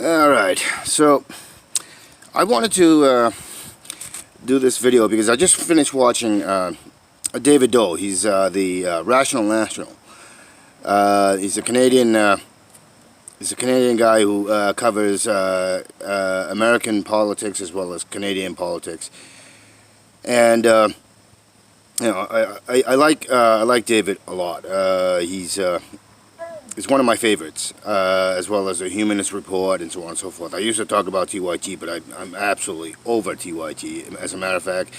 Alright, so I wanted to do this video because I just finished watching David Dole. He's the Rational National. He's a Canadian guy who covers American politics as well as Canadian politics. And you know, I like David a lot. He's one of my favorites, as well as the Humanist Report and so on and so forth. I used to talk about TYT, but I'm absolutely over TYT. As a matter of fact,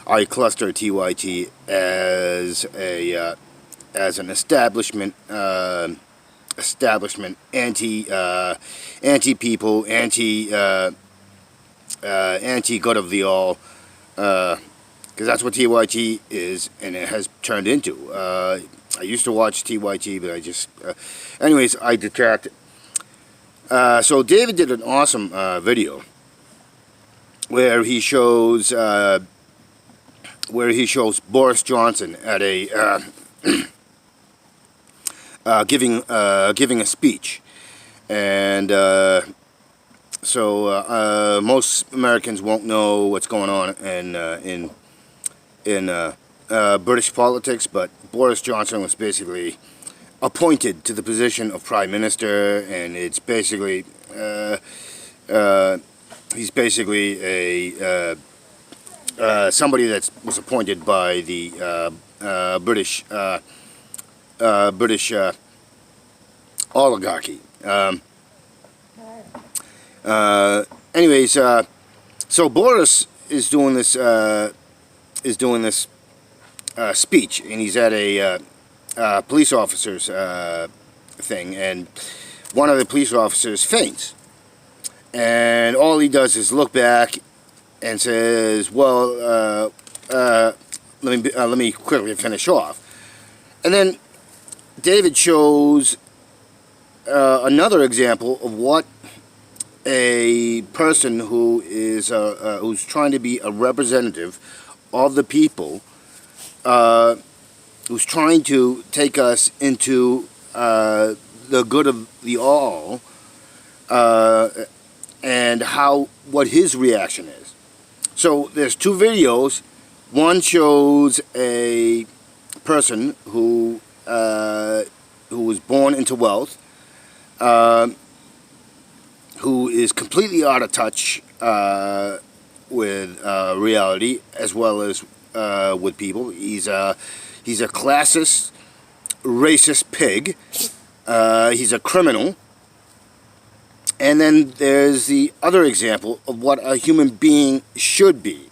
I cluster TYT as an establishment anti people, anti good of the all, because that's what TYT is, and it has turned into. I used to watch TYT, but I just... anyways, I detracted. So David did an awesome video where he shows Boris Johnson at a giving a speech, and so most Americans won't know what's going on in British politics, but Boris Johnson was basically appointed to the position of Prime Minister, and it's basically he's basically a somebody that was appointed by the British oligarchy. Anyways, so Boris is doing this speech, and he's at a police officer's thing, and one of the police officers faints, and all he does is look back and says, well, let me quickly finish off. And then David shows another example of what a person who is who's trying to be a representative of the people, who's trying to take us into the good of the all, and what his reaction is. So there's two videos. One shows a person who was born into wealth, who is completely out of touch with reality as well as with people. He's a classist, racist pig. He's a criminal. And then there's the other example of what a human being should be.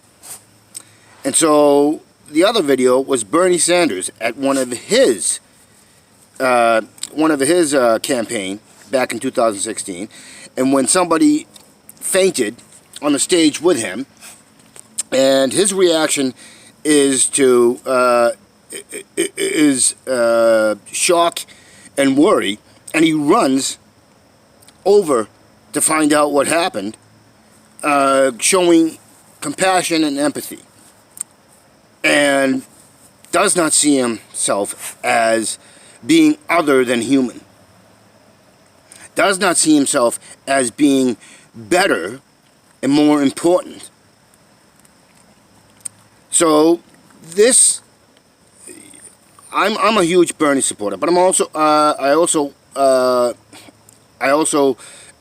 And so the other video was Bernie Sanders at one of his campaign back in 2016, and when somebody fainted on the stage with him, and his reaction is to shock and worry, and he runs over to find out what happened, showing compassion and empathy, and does not see himself as being other than human, does not see himself as being better and more important. So this, I'm a huge Bernie supporter, but I'm also I also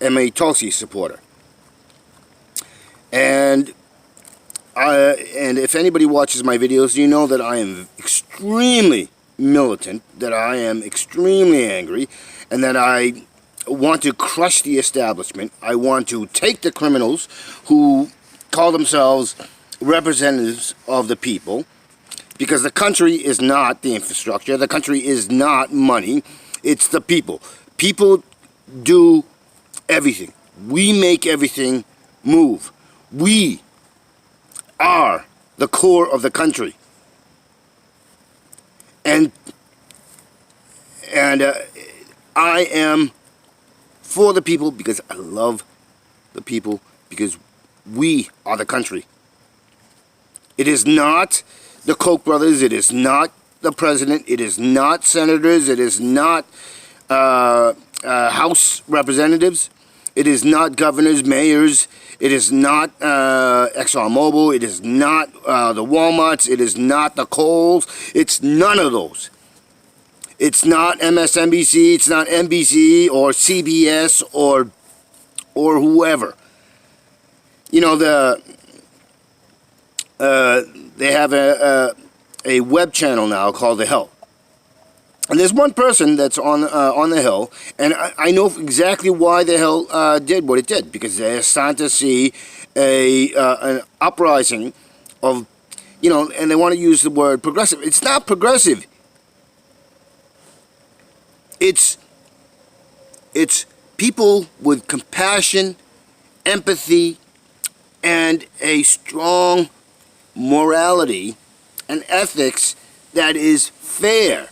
am a Tulsi supporter, and if anybody watches my videos, you know that I am extremely militant, that I am extremely angry, and that I want to crush the establishment. I want to take the criminals who call themselves representatives of the people, because the country is not the infrastructure, the country is not money, it's the people. People do everything. We make everything move. We are the core of the country. And I am for the people because I love the people, because we are the country. It is not the Koch brothers, it is not the president, it is not senators, it is not House representatives. It is not governors, mayors. It is not ExxonMobil. It is not the Walmarts. It is not the Coles. It's none of those. It's not MSNBC. It's not NBC or CBS or whoever. You know, they have a web channel now called The Hill. And there's one person that's on the Hill, and I know exactly why the Hill did what it did, because they're starting to see an uprising of, you know, and they want to use the word progressive. It's not progressive. It's people with compassion, empathy, and a strong morality and ethics that is fair,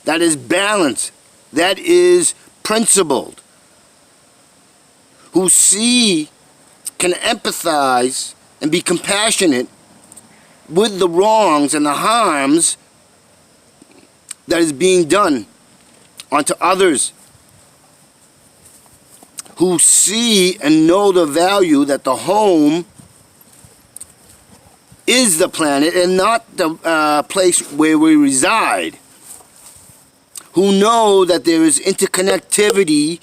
that is balanced, that is principled, who can empathize and be compassionate with the wrongs and the harms that is being done onto others, who see and know the value that the home is the planet and not the place where we reside, who know that there is interconnectivity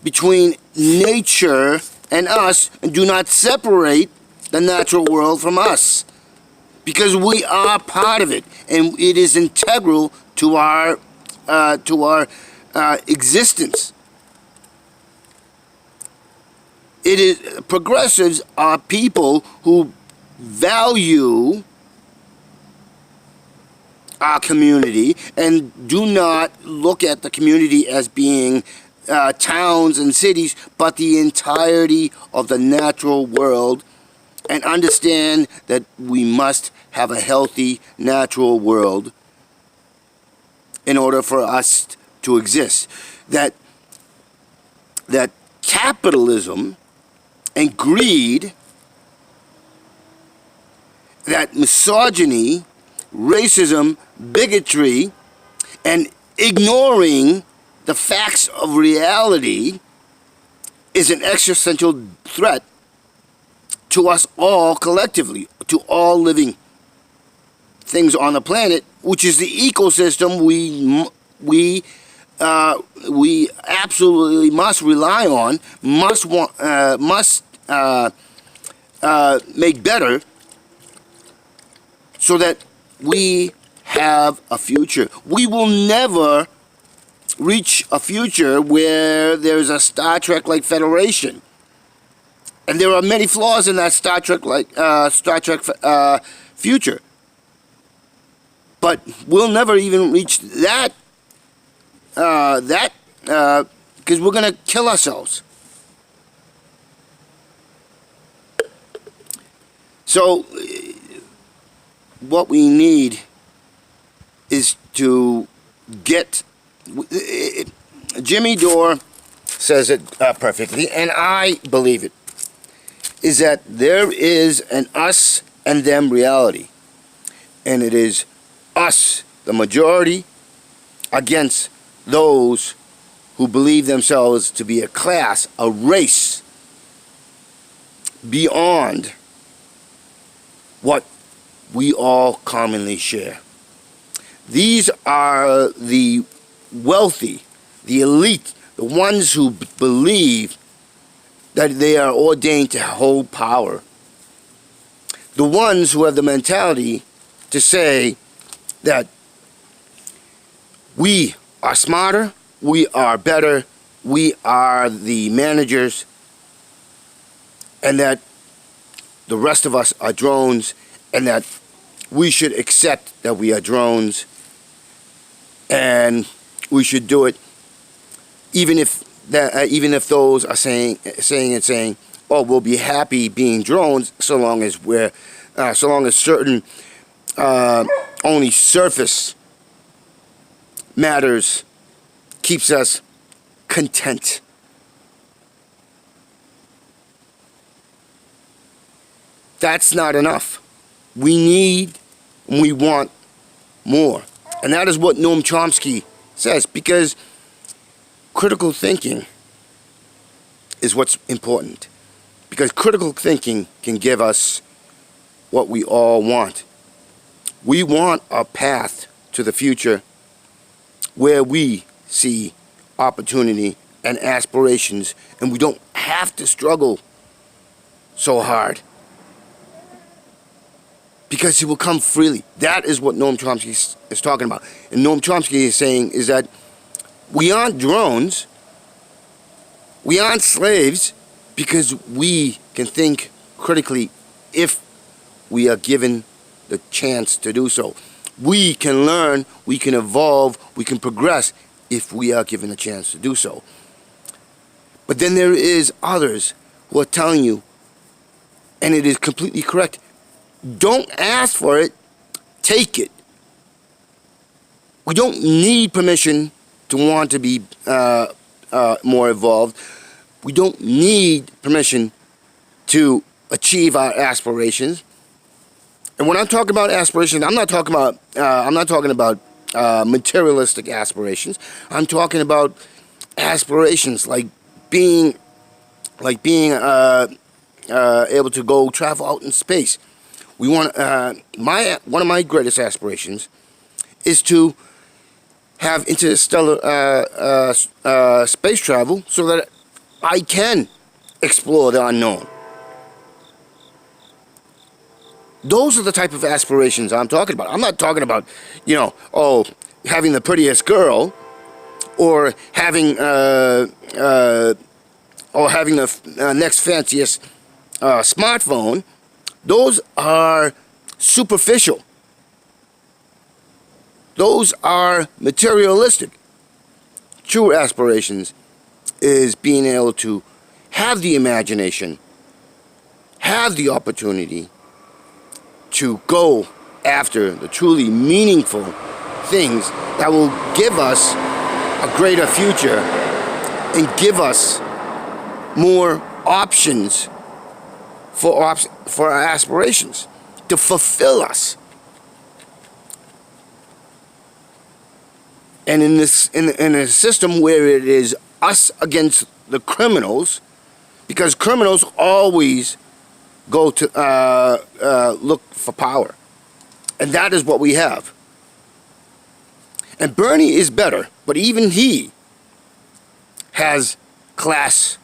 between nature and us, and do not separate the natural world from us, because we are part of it, and it is integral to our existence. It is progressives are people who value our community and do not look at the community as being towns and cities, but the entirety of the natural world, and understand that we must have a healthy natural world in order for us to exist. That capitalism and greed, that misogyny, racism, bigotry, and ignoring the facts of reality is an existential threat to us all collectively, to all living things on the planet, which is the ecosystem we absolutely must rely on, must make better, so that we have a future. We will never reach a future where there's a Star Trek-like Federation, and there are many flaws in that Star Trek future. But we'll never even reach that. Because we're gonna kill ourselves. So what we need is to get. Jimmy Dore says it perfectly, and I believe it. Is that there is an us and them reality, and it is us, the majority, against those who believe themselves to be a class, a race, beyond what we all commonly share. These are the wealthy, the elite, the ones who believe that they are ordained to hold power. The ones who have the mentality to say that we are smarter, we are better, we are the managers, and that the rest of us are drones, and that we should accept that we are drones, and we should do it even if those are saying, oh, we'll be happy being drones so long as certain only surface matters keeps us content. That's not enough. We need and we want more. And that is what Noam Chomsky says, because critical thinking is what's important. Because critical thinking can give us what we all want. We want a path to the future where we see opportunity and aspirations, and we don't have to struggle so hard. Because it will come freely. That is what Noam Chomsky is talking about. And Noam Chomsky is saying is that we aren't drones, we aren't slaves, because we can think critically if we are given the chance to do so. We can learn, we can evolve, we can progress if we are given a chance to do so. But then there is others who are telling you, and it is completely correct, don't ask for it, take it. We don't need permission to want to be more evolved. We don't need permission to achieve our aspirations. And when I'm talking about aspirations, I'm not talking about materialistic aspirations. I'm talking about aspirations like being able to go travel out in space. We want one of my greatest aspirations is to have interstellar space travel so that I can explore the unknown. Those are the type of aspirations I'm talking about. I'm not talking about, having the prettiest girl, or having the next fanciest smartphone. Those are superficial. Those are materialistic. True aspirations is being able to have the imagination, have the opportunity to go after the truly meaningful things that will give us a greater future and give us more options for our aspirations, to fulfill us. And in a system where it is us against the criminals, because criminals always go to look for power, and that is what we have. And Bernie is better, but even he has class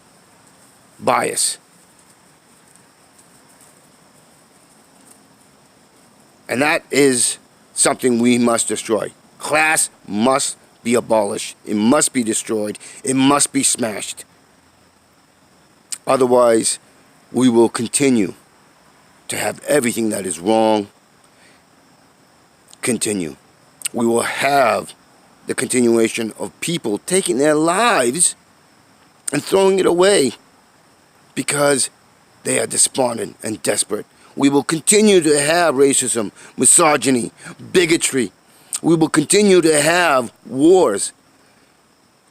bias. And that is something we must destroy. Class must be abolished. It must be destroyed. It must be smashed. Otherwise, we will continue to have everything that is wrong continue. We will have the continuation of people taking their lives and throwing it away because they are despondent and desperate. We will continue to have racism, misogyny, bigotry. We will continue to have wars.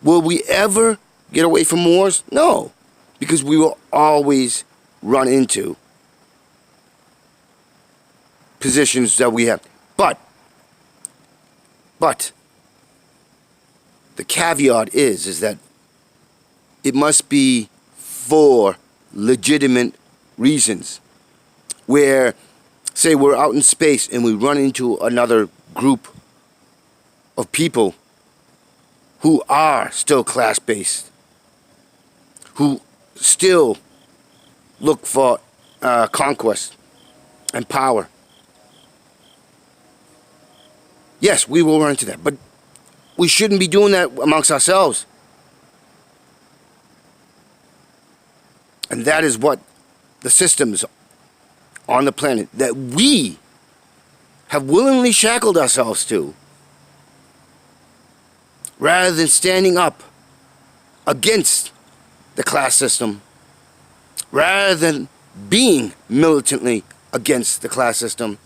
Will we ever get away from wars? No, because we will always run into positions that we have. But the caveat is that it must be for legitimate reasons. Where, say, we're out in space and we run into another group of people who are still class-based, who still look for conquest and power. Yes, we will run into that, but we shouldn't be doing that amongst ourselves. And that is what the systems on the planet that we have willingly shackled ourselves to, rather than standing up against the class system, rather than being militantly against the class system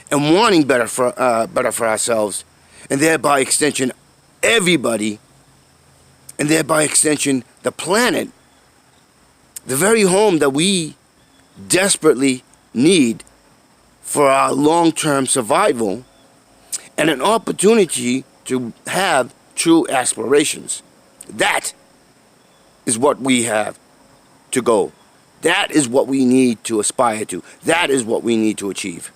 and wanting better for ourselves, and thereby extension everybody, and thereby extension the planet, the very home that we desperately need for our long-term survival, and an opportunity to have true aspirations. That is what we have. to go. That is what we need to aspire to. That is what we need to achieve.